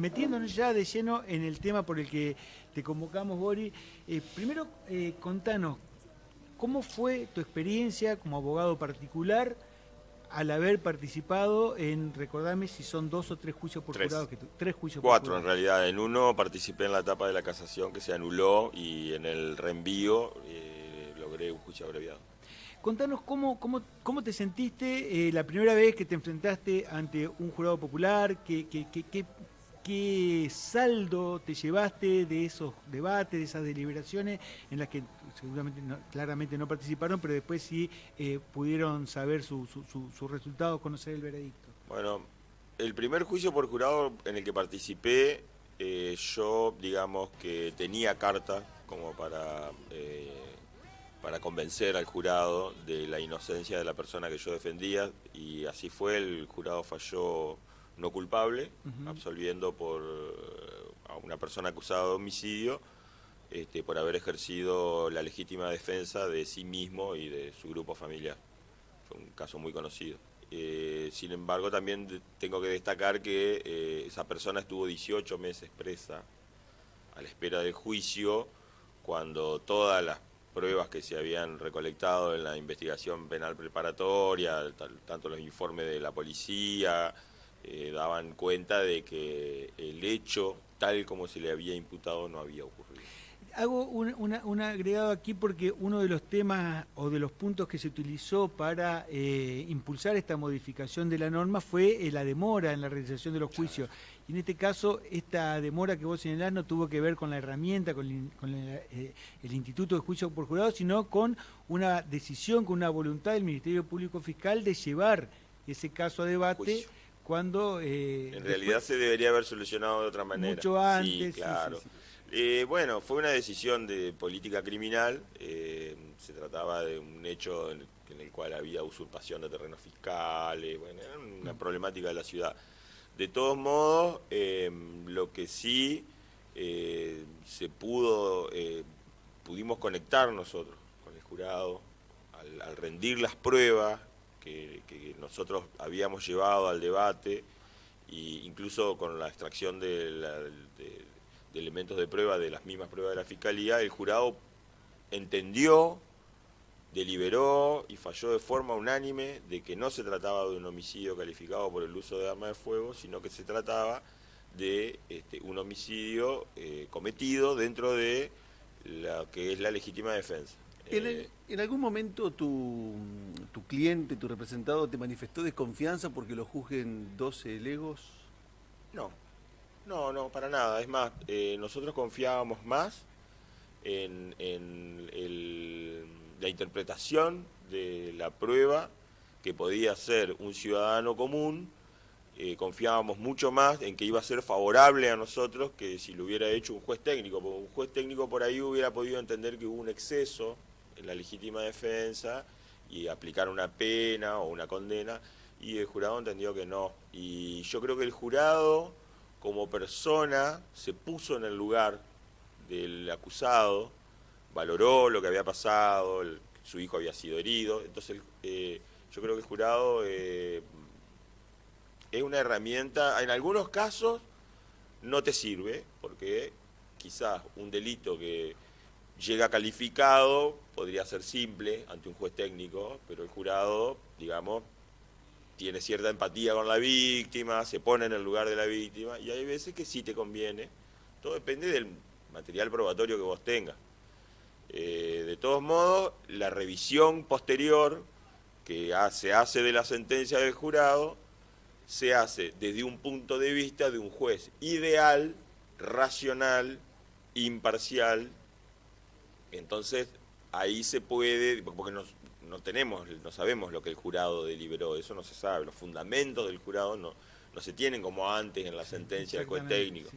metiéndonos ya de lleno en el tema por el que te convocamos, Boris, primero contanos, ¿cómo fue tu experiencia como abogado particular al haber participado en, recordame si son 2 o 3 juicios por jurado, Tres. que 3 juicios por Cuatro en jurado? realidad. En uno participé en la etapa de la casación que se anuló y en el reenvío logré un juicio abreviado. Contanos cómo te sentiste la primera vez que te enfrentaste ante un jurado popular, qué saldo te llevaste de esos debates, de esas deliberaciones en las que seguramente claramente no participaron, pero después sí pudieron saber sus resultados, conocer el veredicto. Bueno, el primer juicio por jurado en el que participé, yo digamos que tenía carta como para convencer al jurado de la inocencia de la persona que yo defendía, y así fue. El jurado falló no culpable, absolviendo a una persona acusada de homicidio por haber ejercido la legítima defensa de sí mismo y de su grupo familiar. Fue un caso muy conocido. Sin embargo, también tengo que destacar que esa persona estuvo 18 meses presa a la espera del juicio, cuando todas las pruebas que se habían recolectado en la investigación penal preparatoria, tanto los informes de la policía, daban cuenta de que el hecho, tal como se le había imputado, no había ocurrido. Hago un agregado aquí porque uno de los temas o de los puntos que se utilizó para impulsar esta modificación de la norma fue la demora en la realización de los juicios. Y en este caso, esta demora que vos señalás no tuvo que ver con la herramienta, con el Instituto de Juicio por Jurado, sino con una decisión, con una voluntad del Ministerio Público Fiscal de llevar ese caso a debate. Juicio. Cuando en realidad se debería haber solucionado de otra manera. mucho antes. Sí, claro. Sí. Bueno, fue una decisión de política criminal. Se trataba de un hecho en el cual había usurpación de terrenos fiscales. Bueno, era una problemática de la ciudad. De todos modos, lo que sí pudimos conectar nosotros con el jurado al rendir las pruebas que nosotros habíamos llevado al debate, e incluso con la extracción de elementos de prueba de las mismas pruebas de la Fiscalía. El jurado entendió, deliberó y falló de forma unánime de que no se trataba de un homicidio calificado por el uso de arma de fuego, sino que se trataba de un homicidio cometido dentro de lo que es la legítima defensa. En algún momento tu cliente, tu representado, te manifestó desconfianza porque lo juzguen 12 legos. No, no, para nada. Es más, nosotros confiábamos más en la interpretación de la prueba que podía ser un ciudadano común. Confiábamos mucho más en que iba a ser favorable a nosotros que si lo hubiera hecho un juez técnico, porque un juez técnico por ahí hubiera podido entender que hubo un exceso en la legítima defensa y aplicar una pena o una condena, y el jurado entendió que no. Y yo creo que el jurado, como persona, se puso en el lugar del acusado, valoró lo que había pasado, su hijo había sido herido. Entonces yo creo que el jurado es una herramienta. En algunos casos no te sirve, porque quizás un delito que llega calificado podría ser simple ante un juez técnico, pero el jurado, digamos, tiene cierta empatía con la víctima, se pone en el lugar de la víctima, y hay veces que sí te conviene. Todo depende del material probatorio que vos tengas. De todos modos, la revisión posterior que se hace de la sentencia del jurado se hace desde un punto de vista de un juez ideal, racional, imparcial. Entonces ahí se puede, porque no sabemos lo que el jurado deliberó, eso no se sabe, los fundamentos del jurado no se tienen como antes en la sentencia del juez técnico.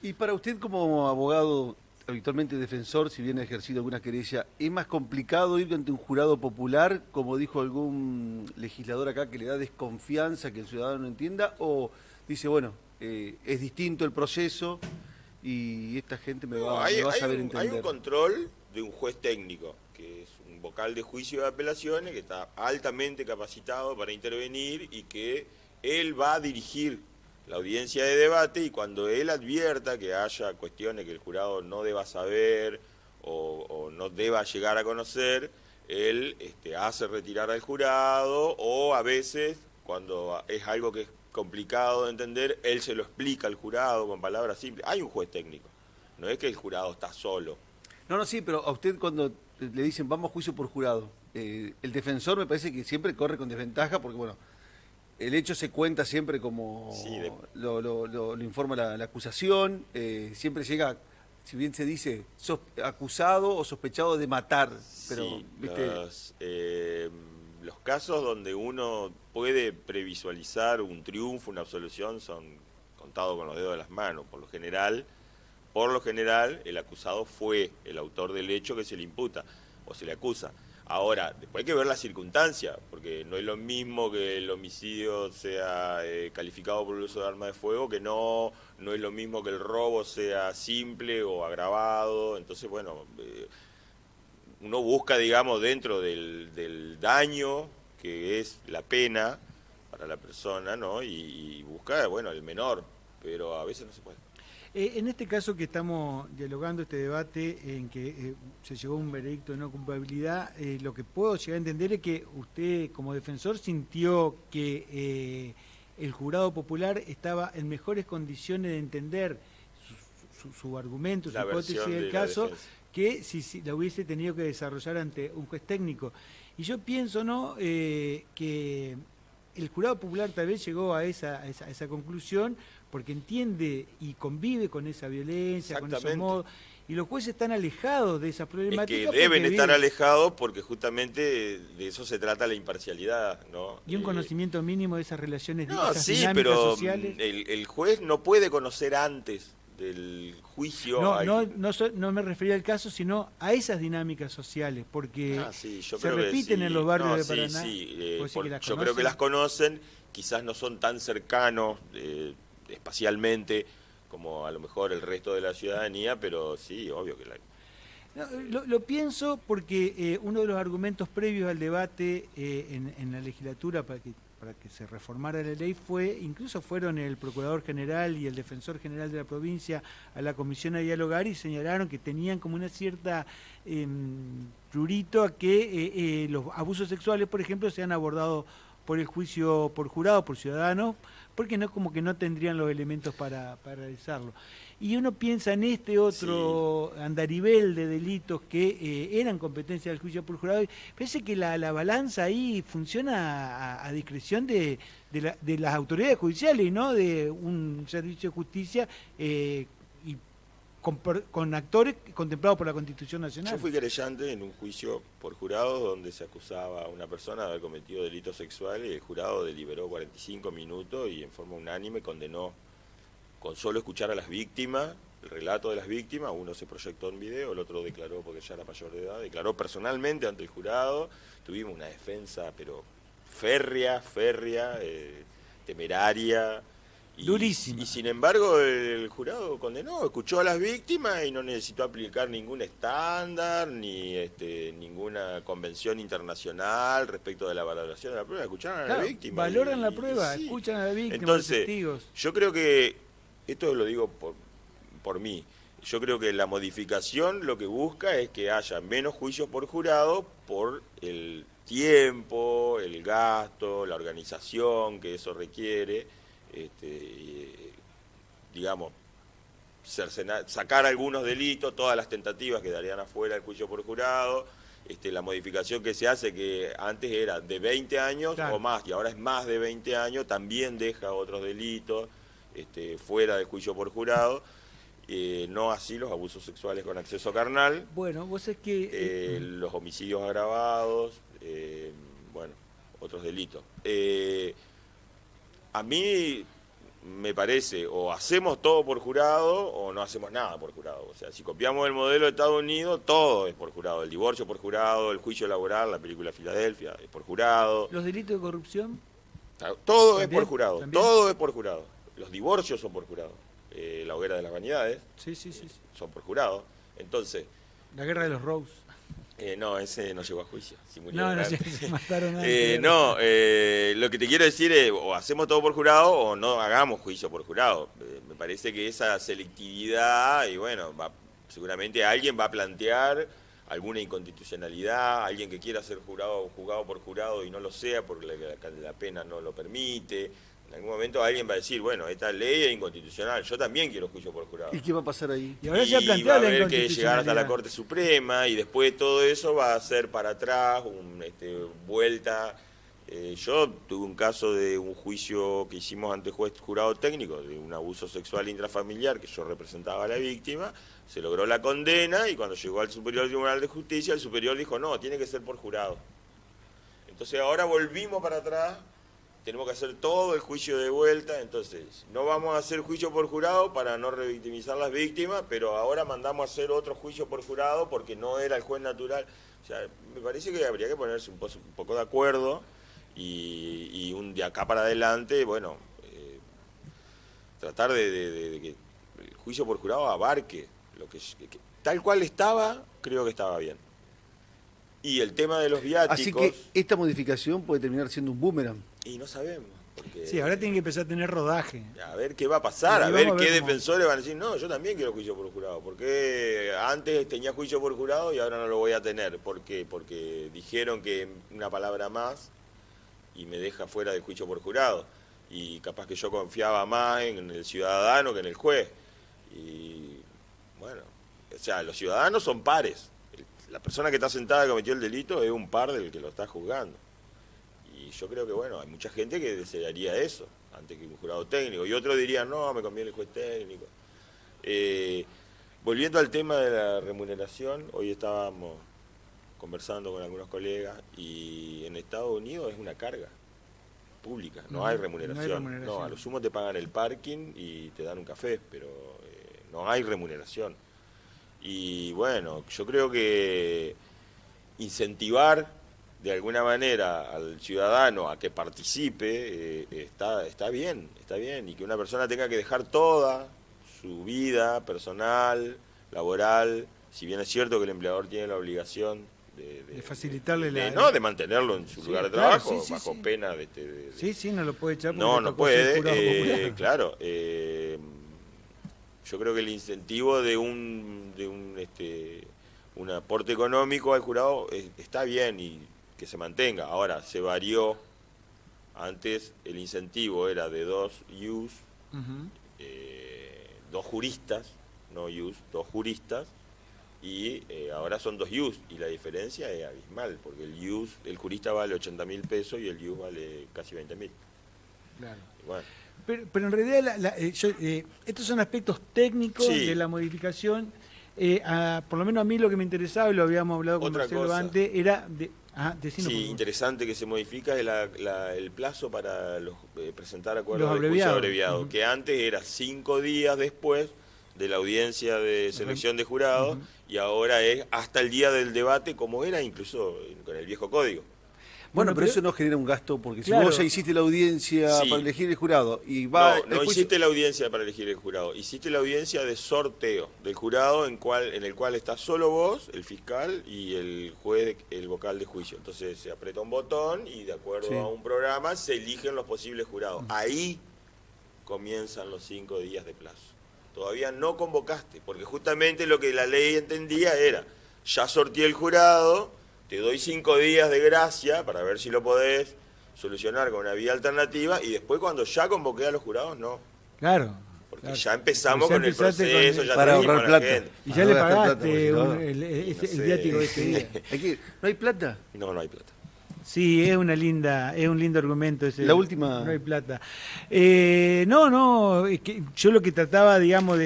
Y para usted como abogado, habitualmente defensor, si bien ha ejercido alguna querella, ¿es más complicado ir ante un jurado popular, como dijo algún legislador acá, que le da desconfianza, que el ciudadano no entienda? ¿O dice, bueno, es distinto el proceso y esta gente me va a saber entender? Hay un control de un juez técnico, que es un vocal de juicio de apelaciones, que está altamente capacitado para intervenir y que él va a dirigir la audiencia de debate, y cuando él advierta que haya cuestiones que el jurado no deba saber o no deba llegar a conocer, él hace retirar al jurado, o a veces, cuando es algo que es complicado de entender, él se lo explica al jurado con palabras simples. Hay un juez técnico, no es que el jurado está solo. No, sí, pero a usted cuando le dicen vamos a juicio por jurado, el defensor me parece que siempre corre con desventaja porque, bueno, el hecho se cuenta siempre como Sí, lo informa la acusación, siempre llega, si bien se dice, acusado o sospechado de matar, pero, sí, ¿viste? los casos donde uno puede previsualizar un triunfo, una absolución, son contados con los dedos de las manos. Por lo general, el acusado fue el autor del hecho que se le imputa o se le acusa. Ahora, después hay que ver las circunstancias, porque no es lo mismo que el homicidio sea calificado por el uso de arma de fuego, que no es lo mismo que el robo sea simple o agravado. Entonces, bueno, uno busca, digamos, dentro del daño que es la pena para la persona, ¿no? Y busca, bueno, el menor, pero a veces no se puede. En este caso que estamos dialogando, este debate en que se llegó a un veredicto de no culpabilidad, lo que puedo llegar a entender es que usted como defensor sintió que el jurado popular estaba en mejores condiciones de entender su argumento, su La hipótesis versión del de la caso, defensa. que si la hubiese tenido que desarrollar ante un juez técnico. Y yo pienso, ¿no?, que el jurado popular tal vez llegó a esa conclusión porque entiende y convive con esa violencia, con esos Exactamente. modos, y los jueces están alejados de esa Es problemática. que deben porque estar viven- alejados porque justamente de eso se trata la imparcialidad, ¿no? Y un conocimiento mínimo de esas relaciones, No, esas sí, dinámicas pero sociales. el juez no puede conocer antes del juicio. No me refería al caso, sino a esas dinámicas sociales, porque Sí, yo se creo que repiten sí. en los barrios No, de sí, Paraná. sí, ¿Vos decís que las yo creo que conocen? las conocen, quizás no son tan cercanos espacialmente como a lo mejor el resto de la ciudadanía, pero sí, obvio que la hay. No, lo pienso porque uno de los argumentos previos al debate en la legislatura para que se reformara la ley incluso fueron el Procurador General y el Defensor General de la provincia a la comisión a dialogar y señalaron que tenían como una cierta prurito a que los abusos sexuales, por ejemplo, sean abordados por el juicio por jurado, por ciudadanos, porque no como que no tendrían los elementos para realizarlo. Y uno piensa en este otro andarivel de delitos que eran competencia del juicio por jurado, y parece que la balanza ahí funciona a discreción de las autoridades judiciales, ¿no? De un servicio de justicia y con actores contemplados por la Constitución Nacional. Yo fui querellante en un juicio por jurado donde se acusaba a una persona de haber cometido delitos sexuales y el jurado deliberó 45 minutos y en forma unánime condenó, con solo escuchar a las víctimas, el relato de las víctimas. Uno se proyectó en video, el otro declaró porque ya era mayor de edad, declaró personalmente ante el jurado. Tuvimos una defensa pero férrea, temeraria. Durísima. Y sin embargo el jurado condenó, escuchó a las víctimas y no necesitó aplicar ningún estándar ni ninguna convención internacional respecto de la valoración de la prueba. Escucharon a Claro, la víctima. valoran la prueba, sí. escuchan a la víctima, Entonces, los testigos. yo creo que, esto lo digo por mí, yo creo que la modificación lo que busca es que haya menos juicios por jurado por el tiempo, el gasto, la organización que eso requiere. Digamos, sacar algunos delitos, todas las tentativas quedarían afuera del juicio por jurado. La modificación que se hace, que antes era de 20 años Claro. o más, y ahora es más de 20 años, también deja otros delitos fuera del juicio por jurado. No así los abusos sexuales con acceso carnal, Bueno, vos es que... los homicidios agravados, bueno, otros delitos. A mí me parece, o hacemos todo por jurado o no hacemos nada por jurado. O sea, si copiamos el modelo de Estados Unidos, todo es por jurado. El divorcio por jurado, el juicio laboral, la película Filadelfia, es por jurado. ¿Los delitos de corrupción? Todo es ¿También? por jurado, ¿También? todo es por jurado. Los divorcios son por jurado. La hoguera de las vanidades Sí. son por jurado. Entonces, La guerra de los Rose. No, ese no llegó a juicio. Sí murió No, no antes. se mataron antes. Lo que te quiero decir es, o hacemos todo por jurado o no hagamos juicio por jurado. Me parece que esa selectividad, y bueno, seguramente alguien va a plantear alguna inconstitucionalidad, alguien que quiera ser juzgado por jurado y no lo sea porque la pena no lo permite. En algún momento alguien va a decir, bueno, esta ley es inconstitucional, yo también quiero juicio por jurado. ¿Y qué va a pasar ahí? Y ahora se ha Va a planteado la haber que llegar hasta la inconstitucionalidad. Corte Suprema y después todo eso va a ser para atrás, vuelta. Yo tuve un caso de un juicio que hicimos ante juez jurado técnico de un abuso sexual intrafamiliar que yo representaba a la víctima, se logró la condena y cuando llegó al Superior Tribunal de Justicia, el superior dijo, no, tiene que ser por jurado. Entonces ahora volvimos para atrás. Tenemos que hacer todo el juicio de vuelta, entonces no vamos a hacer juicio por jurado para no revictimizar las víctimas, pero ahora mandamos a hacer otro juicio por jurado porque no era el juez natural. O sea, me parece que habría que ponerse un poco de acuerdo y de acá para adelante, bueno, tratar de que el juicio por jurado abarque lo que tal cual estaba, creo que estaba bien. Y el tema de los viáticos... Así que esta modificación puede terminar siendo un boomerang. Y no sabemos. Porque, Sí, ahora tienen que empezar a tener rodaje. a ver qué va a pasar, Y a ver vamos a qué ver cómo- defensores van a decir, no, yo también quiero juicio por jurado, porque antes tenía juicio por jurado y ahora no lo voy a tener. ¿Por qué? Porque dijeron que una palabra más y me deja fuera del juicio por jurado. Y capaz que yo confiaba más en el ciudadano que en el juez. Y bueno, o sea, los ciudadanos son pares. La persona que está sentada que cometió el delito es un par del que lo está juzgando. Y yo creo que, bueno, hay mucha gente que desearía eso, antes que un jurado técnico. Y otros dirían, no, me conviene el juez técnico. Volviendo al tema de la remuneración, hoy estábamos conversando con algunos colegas y en Estados Unidos es una carga pública, no hay remuneración. No, a lo sumo te pagan el parking y te dan un café, pero no hay remuneración. Y bueno, yo creo que incentivar de alguna manera al ciudadano a que participe está bien, y que una persona tenga que dejar toda su vida personal, laboral, si bien es cierto que el empleador tiene la obligación de facilitarle de mantenerlo en su lugar de claro, trabajo, sí, bajo sí. pena Sí, no lo puede echar porque no, le no tocó ser puede, jurado popular. claro. Yo creo que el incentivo de un aporte económico al jurado está bien y que se mantenga. Ahora, se varió. Antes el incentivo era de 2 ius, Ujú. 2 juristas, no ius, 2 juristas, y ahora son 2 ius, y la diferencia es abismal, porque el jurista vale 80.000 pesos y el ius vale casi 20.000. Claro. Y bueno. Pero en realidad estos son aspectos técnicos Sí. de la modificación. Por lo menos a mí lo que me interesaba, y lo habíamos hablado con Otra Marcelo cosa. antes, era de... decinos, por Sí, favor. interesante que se modifica el plazo para presentar acuerdos Los de juicio abreviados. abreviado, Ujú. que antes era 5 días después de la audiencia de selección de jurados, Ujú. y ahora es hasta el día del debate, como era incluso con el viejo código. Bueno, Bueno, pero pero- eso no genera un gasto, porque si Claro. vos ya hiciste la audiencia Sí. para elegir el jurado y va No, no después- hiciste la audiencia para elegir el jurado, hiciste la audiencia de sorteo del jurado en el cual está solo vos, el fiscal y el juez, el vocal de juicio. Entonces se aprieta un botón y de acuerdo Sí. a un programa se eligen los posibles jurados. Ahí comienzan los 5 días de plazo. Todavía no convocaste, porque justamente lo que la ley entendía era, ya sorteé el jurado, te doy 5 días de gracia para ver si lo podés solucionar con una vía alternativa, y después cuando ya convoqué a los jurados, no. Claro. Porque claro. ya empezamos Porque ya con el empezaste con proceso, el- ya Para trajimos ahorrar a la plata. gente. Y ya le Ahora gastar plata, pagaste porque si no- el sé. viático de ese día. ¿No hay plata? No, no hay plata. Sí, es un lindo argumento ese. La última- No hay plata. No, es que yo lo que trataba, digamos,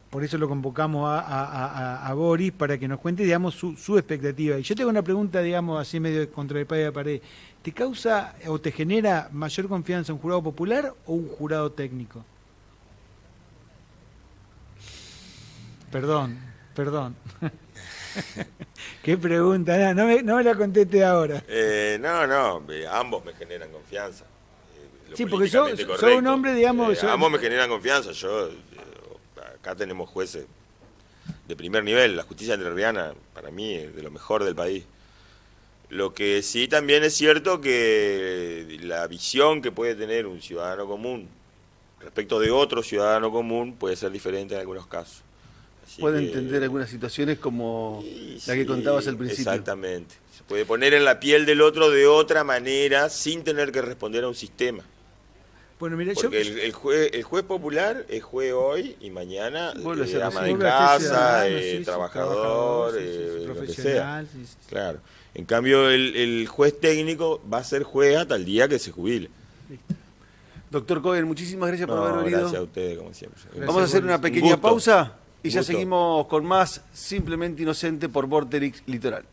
por eso lo convocamos a Boris, para que nos cuente, digamos, su expectativa. Y yo tengo una pregunta, digamos, así medio contra el pared de pared. ¿Te causa o te genera mayor confianza un jurado popular o un jurado técnico? Perdón. Qué pregunta, no me la conteste ahora. Ambos me generan confianza. Lo Sí, porque sos políticamente un correcto. hombre, digamos... Ambos me generan confianza. Acá tenemos jueces de primer nivel. La justicia entrerriana, para mí, es de lo mejor del país. Lo que sí también es cierto que la visión que puede tener un ciudadano común respecto de otro ciudadano común puede ser diferente en algunos casos. Así Puede que, entender algunas situaciones como la que sí, contabas al principio. exactamente. Se puede poner en la piel del otro de otra manera sin tener que responder a un sistema. Bueno, mira, Porque el juez popular es juez hoy y mañana Vuelve a ser ama de vuelve a ser casa, ciudadano, sí, sí, trabajador, sí, sí, sí, lo que sea. profesional. Sí, sí, sí. Claro. En cambio, el juez técnico va a ser juez hasta el día que se jubile. Doctor Cohen, muchísimas gracias por No, haber venido. gracias a ustedes, como siempre. Vamos a hacer una Un pequeña gusto. pausa y Un ya gusto. seguimos con más Simplemente Inocente por Vorterix Litoral.